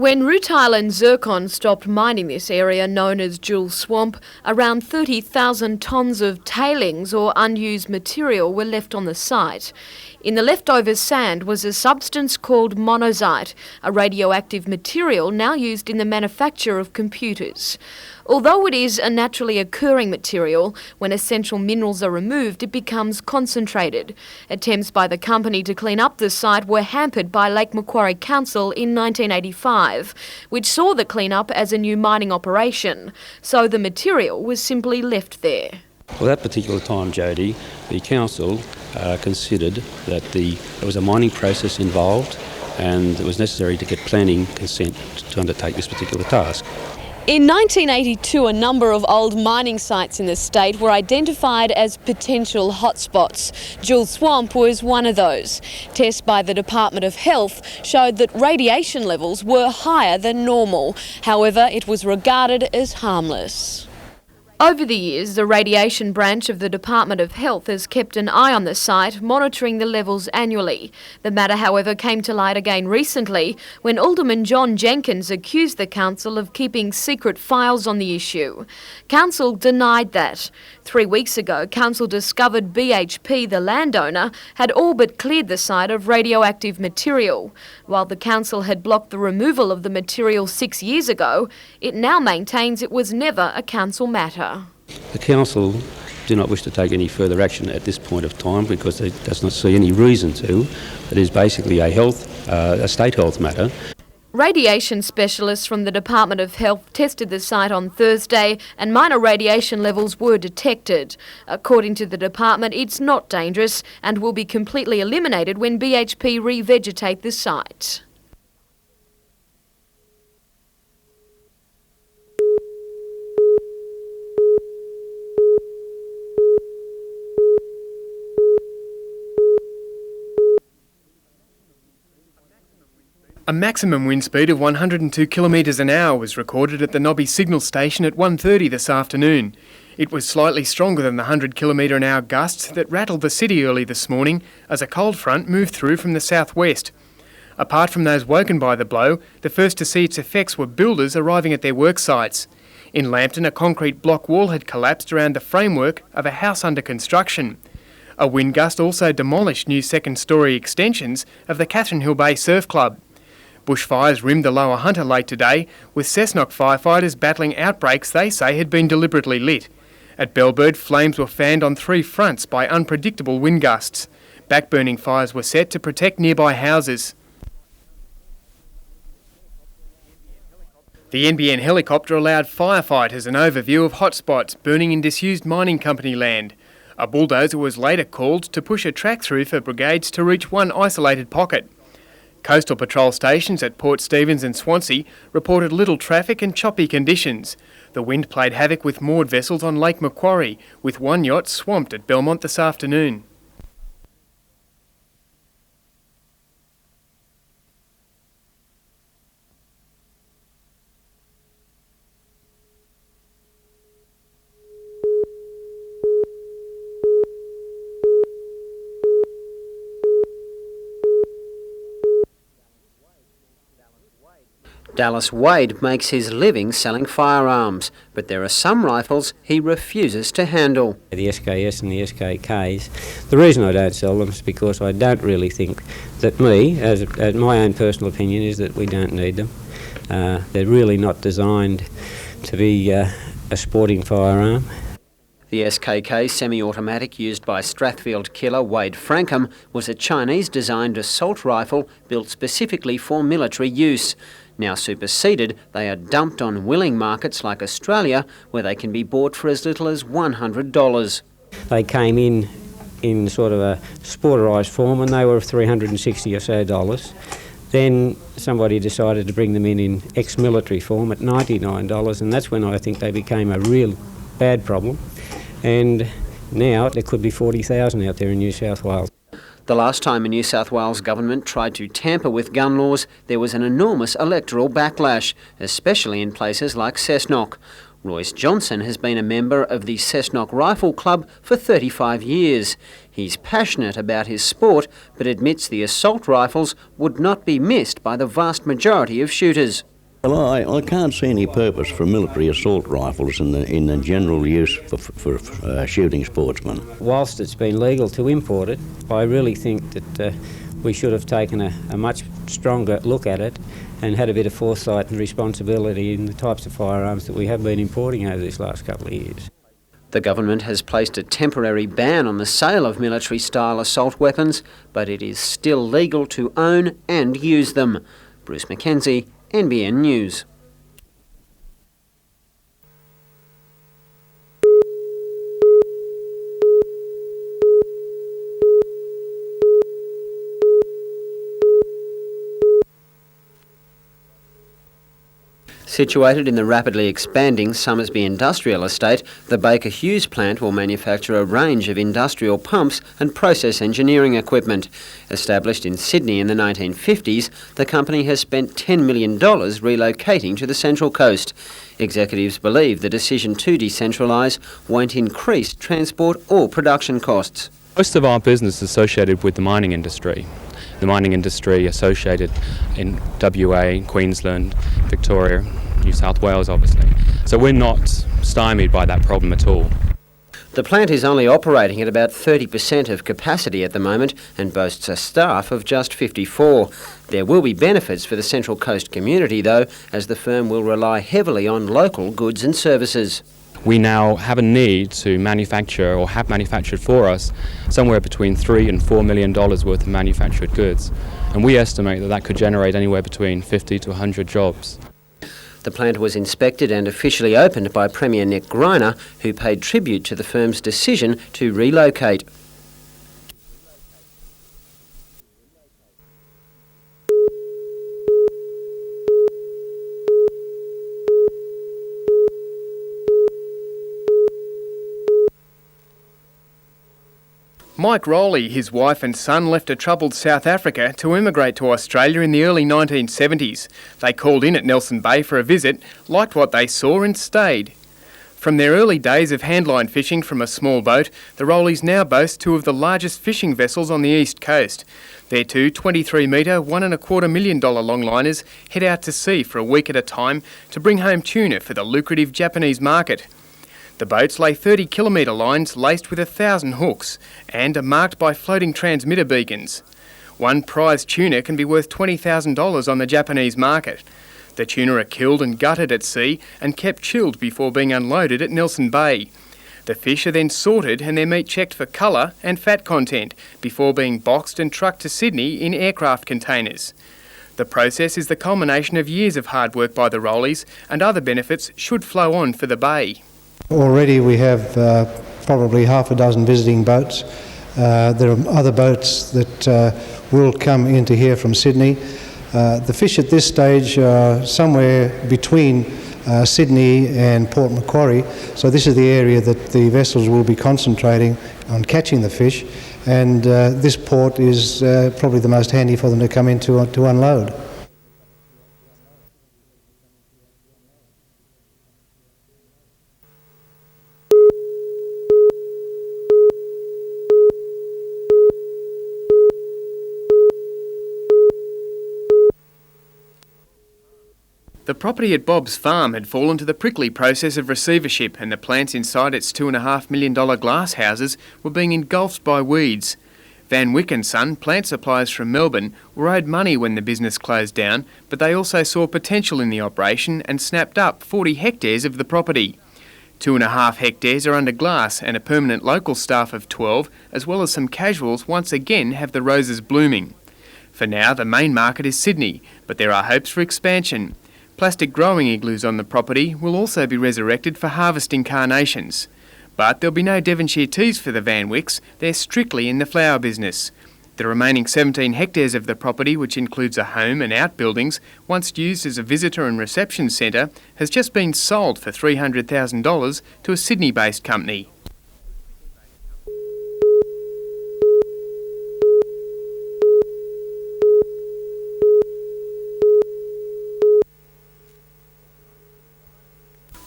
When rutile and zircon stopped mining this area known as Jewel Swamp, around 30,000 tonnes of tailings or unused material were left on the site. In the leftover sand was a substance called monazite, a radioactive material now used in the manufacture of computers. Although it is a naturally occurring material, when essential minerals are removed, it becomes concentrated. Attempts by the company to clean up the site were hampered by Lake Macquarie Council in 1985, which saw the clean-up as a new mining operation, so the material was simply left there. Well, that particular time, Jody, the council considered that there was a mining process involved and it was necessary to get planning consent to undertake this particular task. In 1982, a number of old mining sites in the state were identified as potential hotspots. Jewel Swamp was one of those. Tests by the Department of Health showed that radiation levels were higher than normal. However, it was regarded as harmless. Over the years, the radiation branch of the Department of Health has kept an eye on the site, monitoring the levels annually. The matter, however, came to light again recently when Alderman John Jenkins accused the council of keeping secret files on the issue. Council denied that. 3 weeks ago, council discovered BHP, the landowner, had all but cleared the site of radioactive material. While the council had blocked the removal of the material 6 years ago, it now maintains it was never a council matter. The council do not wish to take any further action at this point of time because it does not see any reason to. It is basically a state health matter. Radiation specialists from the Department of Health tested the site on Thursday and minor radiation levels were detected. According to the department, it's not dangerous and will be completely eliminated when BHP revegetate the site. A maximum wind speed of 102 kilometres an hour was recorded at the Nobby signal station at 1:30 this afternoon. It was slightly stronger than the 100 kilometre an hour gusts that rattled the city early this morning as a cold front moved through from the southwest. Apart from those woken by the blow, the first to see its effects were builders arriving at their work sites. In Lambton, a concrete block wall had collapsed around the framework of a house under construction. A wind gust also demolished new second-storey extensions of the Catherine Hill Bay Surf Club. Bushfires rimmed the Lower Hunter late today, with Cessnock firefighters battling outbreaks they say had been deliberately lit. At Bellbird, flames were fanned on 3 fronts by unpredictable wind gusts. Backburning fires were set to protect nearby houses. The NBN helicopter allowed firefighters an overview of hotspots burning in disused mining company land. A bulldozer was later called to push a track through for brigades to reach one isolated pocket. Coastal patrol stations at Port Stephens and Swansea reported little traffic and choppy conditions. The wind played havoc with moored vessels on Lake Macquarie, with one yacht swamped at Belmont this afternoon. Dallas Wade makes his living selling firearms, but there are some rifles he refuses to handle. The SKS and the SKKs, the reason I don't sell them is because I don't really think that as my own personal opinion is that we don't need them. They're really not designed to be a sporting firearm. The SKK semi-automatic used by Strathfield killer Wade Frankham was a Chinese-designed assault rifle built specifically for military use. Now superseded, they are dumped on willing markets like Australia, where they can be bought for as little as $100. They came in sort of a sporterised form and they were $360 or so. Then somebody decided to bring them in ex-military form at $99, and that's when I think they became a real bad problem. And now there could be 40,000 out there in New South Wales. The last time a New South Wales government tried to tamper with gun laws, there was an enormous electoral backlash, especially in places like Cessnock. Royce Johnson has been a member of the Cessnock Rifle Club for 35 years. He's passionate about his sport, but admits the assault rifles would not be missed by the vast majority of shooters. Well, I can't see any purpose for military assault rifles in the general use for shooting sportsmen. Whilst it's been legal to import it, I really think that we should have taken a much stronger look at it and had a bit of foresight and responsibility in the types of firearms that we have been importing over this last couple of years. The government has placed a temporary ban on the sale of military-style assault weapons, but it is still legal to own and use them. Bruce Mackenzie, NBN News. Situated in the rapidly expanding Summersby Industrial Estate, the Baker Hughes plant will manufacture a range of industrial pumps and process engineering equipment. Established in Sydney in the 1950s, the company has spent $10 million relocating to the Central Coast. Executives believe the decision to decentralise won't increase transport or production costs. Most of our business is associated with the mining industry. The mining industry associated in WA, Queensland, Victoria, New South Wales obviously. So we're not stymied by that problem at all. The plant is only operating at about 30% of capacity at the moment and boasts a staff of just 54. There will be benefits for the Central Coast community though, as the firm will rely heavily on local goods and services. We now have a need to manufacture, or have manufactured for us, somewhere between $3 and $4 million worth of manufactured goods. And we estimate that that could generate anywhere between 50 to 100 jobs. The plant was inspected and officially opened by Premier Nick Greiner, who paid tribute to the firm's decision to relocate. Mike Rowley, his wife and son left a troubled South Africa to immigrate to Australia in the early 1970s. They called in at Nelson Bay for a visit, liked what they saw and stayed. From their early days of handline fishing from a small boat, the Rowleys now boast two of the largest fishing vessels on the east coast. Their two 23-metre, $1.25 million longliners head out to sea for a week at a time to bring home tuna for the lucrative Japanese market. The boats lay 30-kilometre lines laced with 1,000 hooks and are marked by floating transmitter beacons. One prize tuna can be worth $20,000 on the Japanese market. The tuna are killed and gutted at sea and kept chilled before being unloaded at Nelson Bay. The fish are then sorted and their meat checked for colour and fat content before being boxed and trucked to Sydney in aircraft containers. The process is the culmination of years of hard work by the Rowleys, and other benefits should flow on for the bay. Already we have probably half a dozen visiting boats. There are other boats that will come into here from Sydney. The fish at this stage are somewhere between Sydney and Port Macquarie, so this is the area that the vessels will be concentrating on catching the fish, and this port is probably the most handy for them to come into to unload. The property at Bob's Farm had fallen to the prickly process of receivership, and the plants inside its $2.5 million glass houses were being engulfed by weeds. Van Wyck & Son, plant suppliers from Melbourne, were owed money when the business closed down, but they also saw potential in the operation and snapped up 40 hectares of the property. 2.5 hectares are under glass, and a permanent local staff of 12, as well as some casuals, once again have the roses blooming. For now, the main market is Sydney, but there are hopes for expansion. Plastic growing igloos on the property will also be resurrected for harvesting carnations. But there'll be no Devonshire teas for the Van Wicks, they're strictly in the flower business. The remaining 17 hectares of the property, which includes a home and outbuildings, once used as a visitor and reception centre, has just been sold for $300,000 to a Sydney-based company.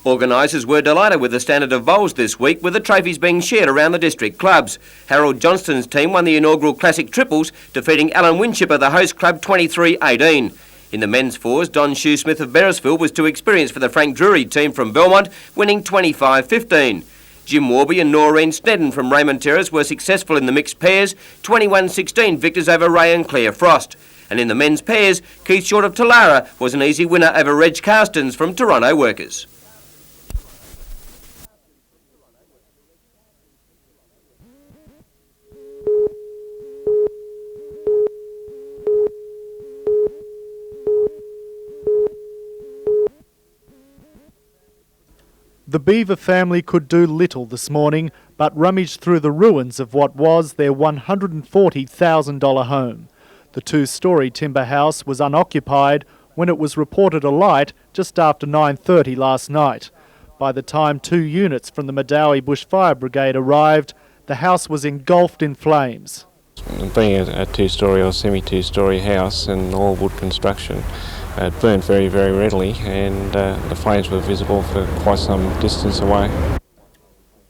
Organisers were delighted with the standard of bowls this week, with the trophies being shared around the district clubs. Harold Johnston's team won the inaugural Classic Triples, defeating Alan Winship of the host club 23-18. In the men's fours, Don Shoesmith of Beresfield was too experienced for the Frank Drury team from Belmont, winning 25-15. Jim Warby and Noreen Snedden from Raymond Terrace were successful in the mixed pairs, 21-16 victors over Ray and Claire Frost. And in the men's pairs, Keith Short of Talara was an easy winner over Reg Carstens from Toronto Workers. The Beaver family could do little this morning but rummaged through the ruins of what was their $140,000 home. The two-storey timber house was unoccupied when it was reported alight just after 9:30 last night. By the time 2 units from the Madawi Bushfire Brigade arrived, the house was engulfed in flames. Being a two-storey or semi-two-storey house and all wood construction, it burned very, very readily, and the flames were visible for quite some distance away.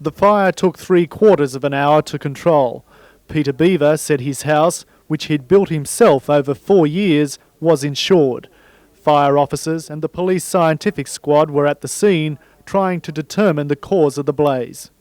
The fire took 3/4 of an hour to control. Peter Beaver said his house, which he'd built himself over 4 years, was insured. Fire officers and the police scientific squad were at the scene trying to determine the cause of the blaze.